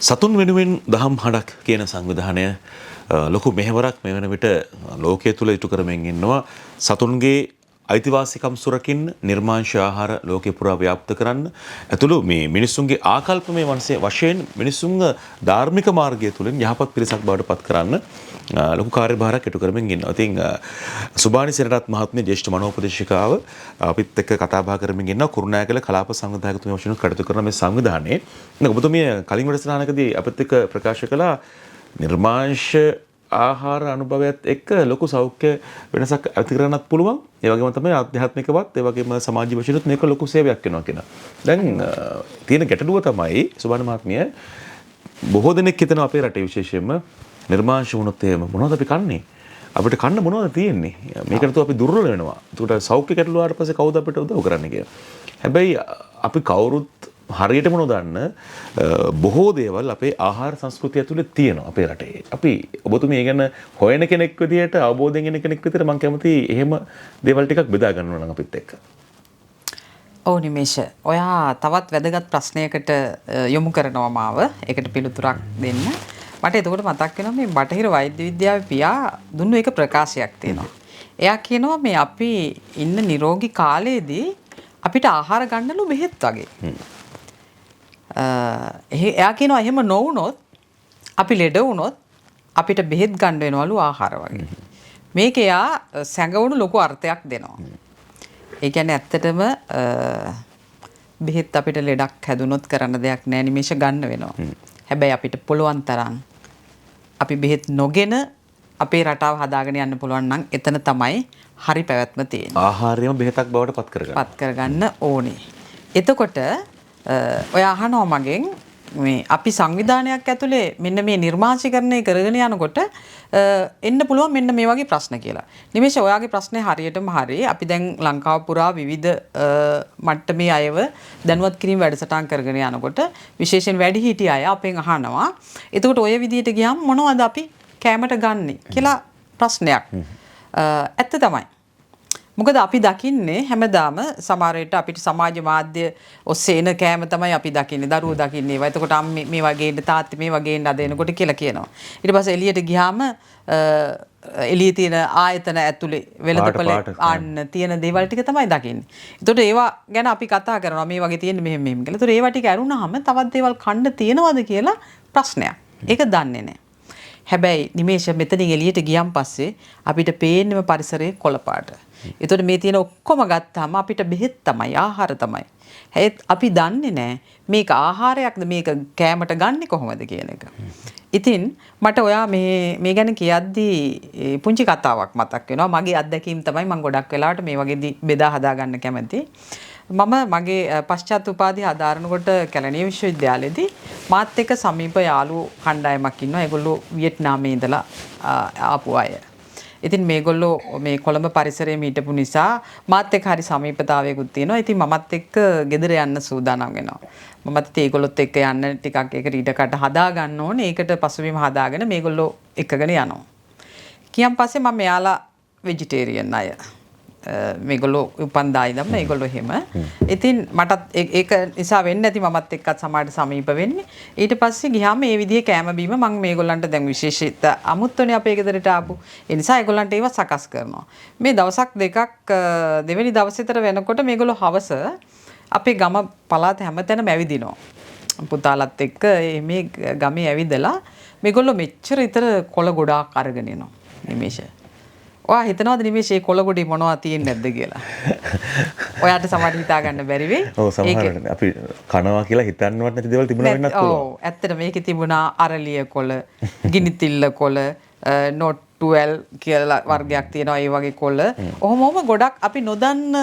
සතුන් වෙනුවෙන් දහම් හඬක් කියන සංවිධානය ලොකු මෙහෙවරක් මේ වෙන විට ලෝකයේ තුල ඉටු කරමින් ඉන්නවා. සතුන්ගේ අයිතිවාසිකම් සුරකින්න නිර්මාංශ ආහාර ලෝකේ පුරා ව්‍යාප්ත කරන්න ඇතුළු මේ මිනිසුන්ගේ ආකල්පමය වශයෙන් මිනිසුන් ධාර්මික මාර්ගය තුලින් යහපත් පිරිසක් බවට පත් කරන්න ලොකු කාර්යභාරයක් ඉටු කරමින් ඉන්නවා. ඉතින් සුභානි සෙනරත් මහත්මිය ජ්‍යෙෂ්ඨ මනෝපදේශිකාව අපිත් එක්ක කතා බහ කරමින් ඉන්නවා. කුරුණෑගල කලාප සංවිධායකතුමිය වශයෙන් කටයුතු කරන මේ සංවිධානයේ ඔබතුමිය කලින් වැඩසටහනකදී අපිත් එක්ක ප්‍රකාශ කළා නිර්මාංශ ආහාර අනුභවයත් එක්ක ලොකු සෞඛ්‍ය වෙනසක් ඇති කරගන්නත් පුළුවන්. ඒ වගේම තමයි ආධ්‍යාත්මිකවත් ඒ වගේම සමාජ වශයෙන්ත් මේක ලොකු සේවයක් වෙනවා කියන. දැන් තියෙන ගැටලුව තමයි සුභාන මහත්මිය බොහෝ දෙනෙක් හිතනවා අපේ රටේ විශේෂයෙන්ම නිර්මාංශ වුණොත් එහෙම මොනවද අපි කන්නේ? අපිට කන්න මොනවද තියෙන්නේ? මේකට તો අපි දුර්වල වෙනවා. ඒකට සෞඛ්‍ය ගැටලුව ආවට පස්සේ කවුද අපිට උදව් කරන්නේ කියලා. හැබැයි අපි කවුරුත් හරියටම නොදන්න බොහෝ දේවල් අපේ ආහාර සංස්කෘතිය ඇතුලේ තියෙනවා අපේ රටේ. අපි ඔබතුමී ඒ ගැන හොයන කෙනෙක් විදියට අවබෝධයෙන් ඉන්න කෙනෙක් විදියට මම කැමති එහෙම දේවල් ටිකක් බෙදා ගන්නවා නම් අපිත් එක්ක. ඔව් නිමේෂ. ඔයා තවත් වැදගත් ප්‍රශ්නයකට යොමු කරනවා මාව. ඒකට පිළිතුරක් දෙන්න. මට එතකොට මතක් වෙනවා මේ බටහිර වෛද්‍ය විද්‍යාවේ පියා දුන්නු එක ප්‍රකාශයක් තියෙනවා. එයා කියනවා මේ අපි ඉන්න නිරෝගී කාලයේදී අපිට ආහාර ගන්නලු බෙහෙත් වගේ. එයා කියනවා එහෙම නොවුනොත් අපි ලෙඩ වුණොත් අපිට බෙහෙත් ගන්න වෙනවලු ආහාර වගේ. මේක එයා සැඟවුණු ලොකු අර්ථයක් දෙනවා. ඒ කියන්නේ ඇත්තටම බෙහෙත් අපිට ලෙඩක් හැදුනොත් කරන්න දෙයක් නැහැ නිමේෂ ගන්න වෙනවා. හැබැයි අපිට පුළුවන් තරම් අපි බෙහෙත් නොගෙන අපේ රටාව හදාගෙන යන්න පුළුවන් නම් එතන තමයි හරි පැවැත්ම තියෙන්නේ. ආහාරයම බෙහෙතක් බවට පත් කරගන්න ඕනේ. එතකොට ඔය අහනවා මගෙන් මේ අපි සංවිධානයක් ඇතුලේ මෙන්න මේ නිර්මාංශීකරණය කරගෙන යනකොට එන්න පුළුවන් මෙන්න මේ වගේ ප්‍රශ්න කියලා. නිමේෂ ඔයාගේ ප්‍රශ්නේ හරියටම හරි. අපි දැන් ලංකාව පුරා විවිධ මට්ටමේ අයව දැනුවත් කිරීම වැඩසටහන් කරගෙන යනකොට විශේෂයෙන් වැඩිහිටි අය අපෙන් අහනවා. එතකොට ඔය විදිහට ගියාම මොනවද අපි කෑමට ගන්නෙ කියලා ප්‍රශ්නයක්. ඇත්ත තමයි. මොකද අපි දකින්නේ හැමදාම සමහර විට අපිට සමාජ මාධ්‍ය ඔස්සේ එන කෑම තමයි අපි දකින්නේ. දරුවෝ දකින්නේ ඒවා. එතකොට අම්මේ මේ වගේ ඉන්න තාත්තේ මේ වගේ ඉන්න අද එනකොට කියලා කියනවා. ඊට පස්සේ එළියට ගියාම එළියේ තියෙන ආයතන ඇතුලේ වෙළඳපොළ ආන්න තියෙන දේවල් ටික තමයි දකින්නේ. එතකොට ඒවා ගැන අපි කතා කරනවා මේ වගේ තියෙන්නේ මෙහෙම මෙහෙම කියලා. එතකොට ඒවා ටික අරුණාම තවත් දේවල් කන්න තියෙනවද කියලා ප්‍රශ්නයක්. ඒක දන්නේ නැහැ. හැබැයි නිමේෂ මෙතනින් එළියට ගියන් පස්සේ අපිට පේන්නම පරිසරයේ කොළ පාට. එතකොට මේ තියෙන ඔක්කොම ගත්තාම අපිට බෙහෙත් තමයි ආහාර තමයි. හැබැයි අපි දන්නේ නැහැ මේක ආහාරයක්ද මේක කෑමට ගන්නෙ කොහොමද කියන එක. ඉතින් මට ඔයා මේ ගැන කියද්දී පුංචි කතාවක් මතක් වෙනවා. මගේ අත්දැකීම් තමයි මම ගොඩක් වෙලාවට මේ වගේදී බෙදා හදා ගන්න කැමති. මම මගේ පශ්චාත් උපාධිය හදාරනකොට කැලණිය විශ්වවිද්‍යාලයේදී මාත් එක්ක සමීප යාළුවෝ කණ්ඩායමක් ඉන්නවා. ඒගොල්ලෝ වියට්නාමයේ ඉඳලා ආපු අය. ඉතින් මේගොල්ලෝ මේ කොළඹ පරිසරයේ හිටපු නිසා මාත් එක්ක හරි සමීපතාවයකුත් තියෙනවා. ඉතින් මමත් එක්ක ගෙදර යන්න සූදානම් වෙනවා. මමත් ඒගොල්ලොත් එක්ක යන්න ටිකක් ඒක ඊටකට හදා ගන්න ඕනේ. ඒකට පසුබිම හදාගෙන මේගොල්ලෝ එක්කගෙන යනවා. කියන් පස්සේ මම මෙයාලා වෙජිටේරියන් අය. මේගොල්ලෝ උපන්දා ඉඳන් මේගොල්ලෝ එහෙම. ඉතින් මටත් ඒක නිසා වෙන්නේ නැති මමත් එක්කත් සමාජයට සමීප වෙන්නේ. ඊට පස්සේ ගියාම මේ විදිහේ කැම බීම මම මේගොල්ලන්ට දැන් විශේෂිත අමුත්තනේ අපේ ගෙදරට ආපු. ඒ නිසා ඒගොල්ලන්ට ඒව සකස් කරනවා. මේ දවසක් දෙකක් දෙවෙනි දවසේතර වෙනකොට මේගොල්ලෝ හවස අපේ ගම පළාත හැමතැනම ඇවිදිනවා. පුතාලත් එක්ක මේ ගමේ ඇවිදලා මේගොල්ලෝ මෙච්චර ඊතර කොළ ගොඩාක් අරගෙන එනවා. නිමේෂ ඔයා හිතනවද නිමේෂ මේ කොළ ගොඩේ මොනවද තියෙන්නේ නැද්ද කියලා? ඔයාට සමහරට හිතා ගන්න බැරි වෙයි. ඔව් සමහරට අපි කනවා කියලා හිතන්නවත් නැති දේවල් තිබුණා වෙන්නත් පුළුවන්. ඔව් ඇත්තට මේකේ තිබුණා අරලිය කොළ, ගිනිතිල්ල කොළ, not 12 කියලා වර්ගයක් තියෙනවා ඒ වගේ කොළ. ඔහොමම ගොඩක් අපි නොදන්න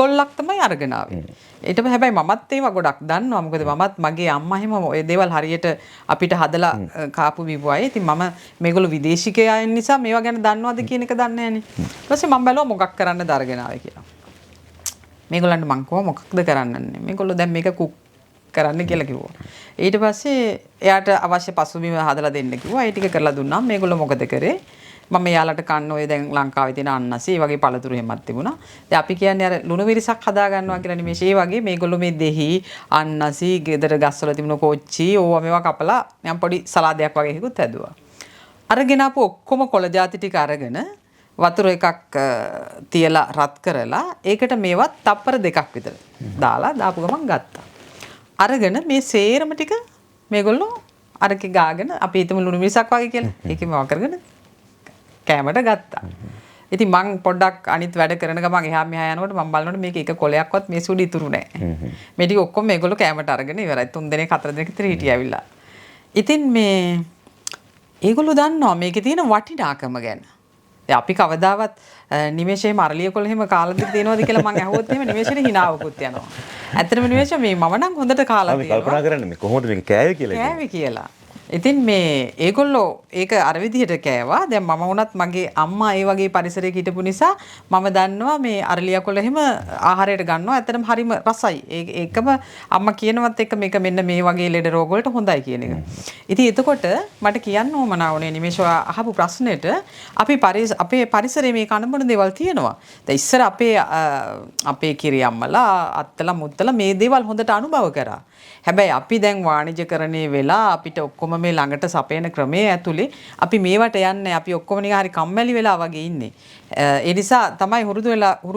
ගොල්ලක් තමයි අරගෙන ආවේ. ඊට පස්සේ හැබැයි මමත් ඒවා ගොඩක් දන්නවා. මොකද මමත් මගේ අම්මා හැම ඔය දේවල් හරියට අපිට හදලා කාපු බිව්ව අය. ඉතින් මම මේගොල්ලෝ විදේශිකයා අය නිසා මේවා ගැන දන්නවද කියන එක දන්නේ නැහනේ. ඊට පස්සේ මම බැලුවා මොකක් කරන්නද අරගෙන ආවේ කියලා. මේගොල්ලන්ට මං කිව්වා මොකක්ද කරන්නන්නේ. මේගොල්ලෝ දැන් මේක කුක් කරන්න කියලා කිව්වා. ඊට පස්සේ එයාට අවශ්‍ය පසුබිම හදලා දෙන්න කිව්වා. ඒ ටික කරලා දුන්නාම මේගොල්ලෝ මොකද කරේ? මම යාලට කන්න ඔය දැන් ලංකාවේ තියෙන අන්නසි ඒ වගේ පළතුරු හැමත් තිබුණා. දැන් අපි කියන්නේ අර ලුණු මිරිසක් හදා ගන්නවා කියලා නිමේෂ ඒ වගේ මේගොල්ලෝ මේ දෙහි අන්නසි ගෙදර ගස්වල තිබුණ කොච්චි ඕවා මේවා කපලා නිකන් පොඩි සලාදයක් වගේ එකකුත් හැදුවා. අරගෙන ආපු ඔක්කොම කොළ ಜಾති ටික අරගෙන වතුර එකක් තියලා රත් කරලා ඒකට මේවත් තප්පර දෙකක් විතර දාලා දාපු ගමන් ගත්තා. අරගෙන මේ සේරම ටික මේගොල්ලෝ අරකේ ගාගෙන අපි හිතමු ලුණු මිරිසක් වගේ කියලා. ඒකෙම වා කරගෙන කෑමට ගත්තා. ඉතින් මං පොඩ්ඩක් අනිත් වැඩ කරන ගමන් එහා මෙහා යනකොට මම බලනකොට මේක එක කොලයක්වත් මේ සුඩි ඉතුරු නැහැ. මේ ටික ඔක්කොම මේගොල්ලෝ කෑමට අරගෙන ඉවරයි. 3 දෙනෙක් 4 දෙනෙක් විතර හිටියා ඇවිල්ලා. ඉතින් මේ ඒගොල්ලෝ දන්නවා මේකේ තියෙන වටිනාකම ගැන. දැන් අපි කවදාවත් නිමේෂයේ මරලිය කොළ එහෙම කාලා දෙක තියෙනවද කියලා මං අහුවොත් එහෙම නිමේෂයේ හිනාවකුත් යනවා. ඇත්තටම නිමේෂ මේ මම නම් හොඳට කාලා තියෙනවා. අපි කල්පනා කරන්නේ මේ කොහොමද මේක කෑවේ කියලා. කෑවේ කියලා. ඉතින් මේ ඒගොල්ලෝ ඒක අර විදිහට කෑවා. දැන් මම වුණත් මගේ අම්මා ඒ වගේ පරිසරයක හිටපු නිසා මම දන්නවා මේ අරලිය කොළ එහෙම ආහාරයට ගන්නවා. ඇත්තටම හරිම රසයි. ඒකම අම්මා කියනවත් එක මේක මෙන්න මේ වගේ ලෙඩ රෝග වලට හොඳයි කියන එක. ඉතින් එතකොට මට කියන්න ඕමනා වුණේ නිමේෂ අහපු ප්‍රශ්නෙට අපේ පරිසරයේ මේ කනබන දේවල් තියෙනවා. දැන් ඉස්සර අපේ කිරි අම්මලා අත්තලා මුත්තලා මේ දේවල් හොඳට අනුභව කරා. හැබැයි අපි දැන් වාණිජකරණය වෙලා අපිට ඔක්කොම මේ ළඟට සපයන ක්‍රමයේ ඇතුලේ අපි මේවට යන්නේ අපි ඔක්කොම නිකන් හරි කම්මැලි වෙලා වගේ ඉන්නේ. ඒ නිසා තමයි හුරු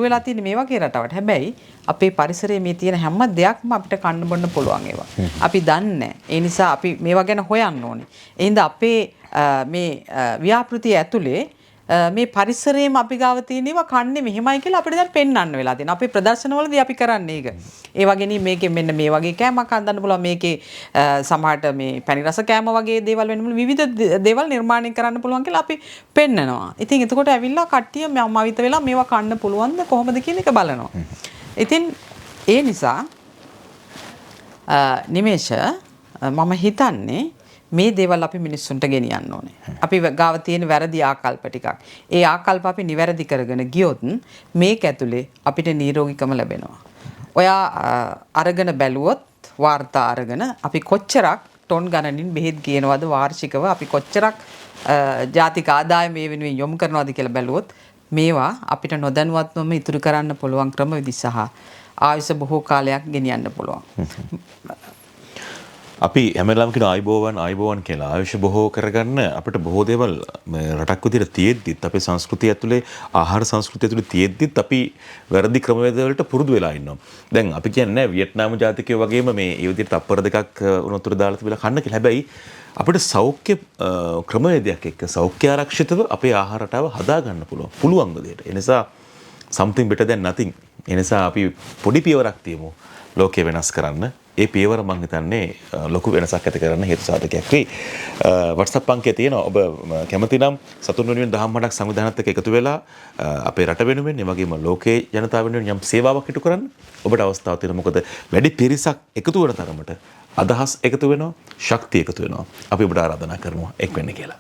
වෙලා තියෙන්නේ මේ වගේ රටවට. හැබැයි අපේ පරිසරයේ මේ තියෙන හැම දෙයක්ම අපිට කන්න බොන්න පුළුවන් ඒවා. අපි දන්නේ. ඒ නිසා අපි මේවා ගැන හොයන්න ඕනේ. ඒ හින්දා අපේ මේ ව්‍යාපෘතිය ඇතුලේ මේ පරිසරයේම අපි ගාව තියෙන ඒවා කන්නේ මෙහෙමයි කියලා අපිට දැන් පෙන්වන්න වෙලා තියෙනවා. අපේ ප්‍රදර්ශනවලදී අපි කරන්නේ ඒක. ඒ වගේනේ මේකෙන් මෙන්න මේ වගේ කෑමක් හදන්න පුළුවන්. මේකේ සමහරට මේ පැණි රස කෑම වගේ දේවල් වෙන්න පුළුවන්. විවිධ දේවල් නිර්මාණය කරන්න පුළුවන් කියලා අපි පෙන්නනවා. ඉතින් එතකොට ඇවිල්ලා කට්ටිය මවිත වෙලා මේවා කන්න පුළුවන්ද කොහොමද කියන එක බලනවා. ඉතින් ඒ නිසා නිමේෂ මම හිතන්නේ මේ දේවල් අපි මිනිස්සුන්ට ගෙනියන්න ඕනේ. අපි ගාව තියෙන වැරදි ආකල්ප ටිකක්. ඒ ආකල්ප අපි නිවැරදි කරගෙන ගියොත් මේක ඇතුලේ අපිට නිරෝගීකම ලැබෙනවා. ඔයා අරගෙන බැලුවොත් වාර්තා අරගෙන අපි කොච්චරක් ටොන් ගණනින් බෙහෙත් ගේනවද වාර්ෂිකව අපි කොච්චරක් ජාතික ආදායම මේ වෙනුවෙන් යොමු කරනවද කියලා බැලුවොත් මේවා අපිට නොදැනුවත්වම ඉතුරු කරන්න පුළුවන් ක්‍රමවිදි සහ ආයුෂ බොහෝ කාලයක් ගෙනියන්න පුළුවන්. අපි හැමදාම කියන ආයිබෝවන් කියලා ආයුෂ බොහෝ කරගන්න අපිට බොහෝ දේවල් රටක් විදිහට තියෙද්දිත් අපේ සංස්කෘතිය ඇතුලේ ආහාර සංස්කෘතිය ඇතුලේ තියෙද්දිත් අපි වැරදි ක්‍රමවේද වලට පුරුදු වෙලා ඉන්නවා. දැන් අපි කියන්නේ වියට්නාම ජාතිකයෝ වගේම මේ ඒ විදිහට තප්පර දෙකක් උණුතුර දාලා තිබිලා කන්න කියලා. හැබැයි අපිට සෞඛ්‍ය ක්‍රමවේදයක් එක්ක සෞඛ්‍ය ආරක්ෂිතව අපේ ආහාර රටාව හදා ගන්න පුළුවන් විදිහට. ඒ නිසා something better than nothing. ඒ නිසා අපි පොඩි පියවරක් තියමු ලෝකය වෙනස් කරන්න. ඒ පියවර මම හිතන්නේ ලොකු වෙනසක් ඇති කරන්න හේතු සාධකයක් වෙයි. WhatsApp අංකය තියෙනවා. ඔබ කැමති නම් සතුන් වෙනුවෙන් දහම් හඬක් සංවිධානයත් එක්ක එකතු වෙලා අපේ රට වෙනුවෙන් ඒ වගේම ලෝකයේ ජනතාව වෙනුවෙන් යම් සේවාවක් ඉටු කරන්න ඔබට අවස්ථාවක් තියෙනවා. මොකද වැඩි පිරිසක් එකතු වෙන තරමට අදහස් එකතු වෙනවා, ශක්තිය එකතු වෙනවා. අපි ඔබට ආරාධනා කරනවා එක් වෙන්න කියලා.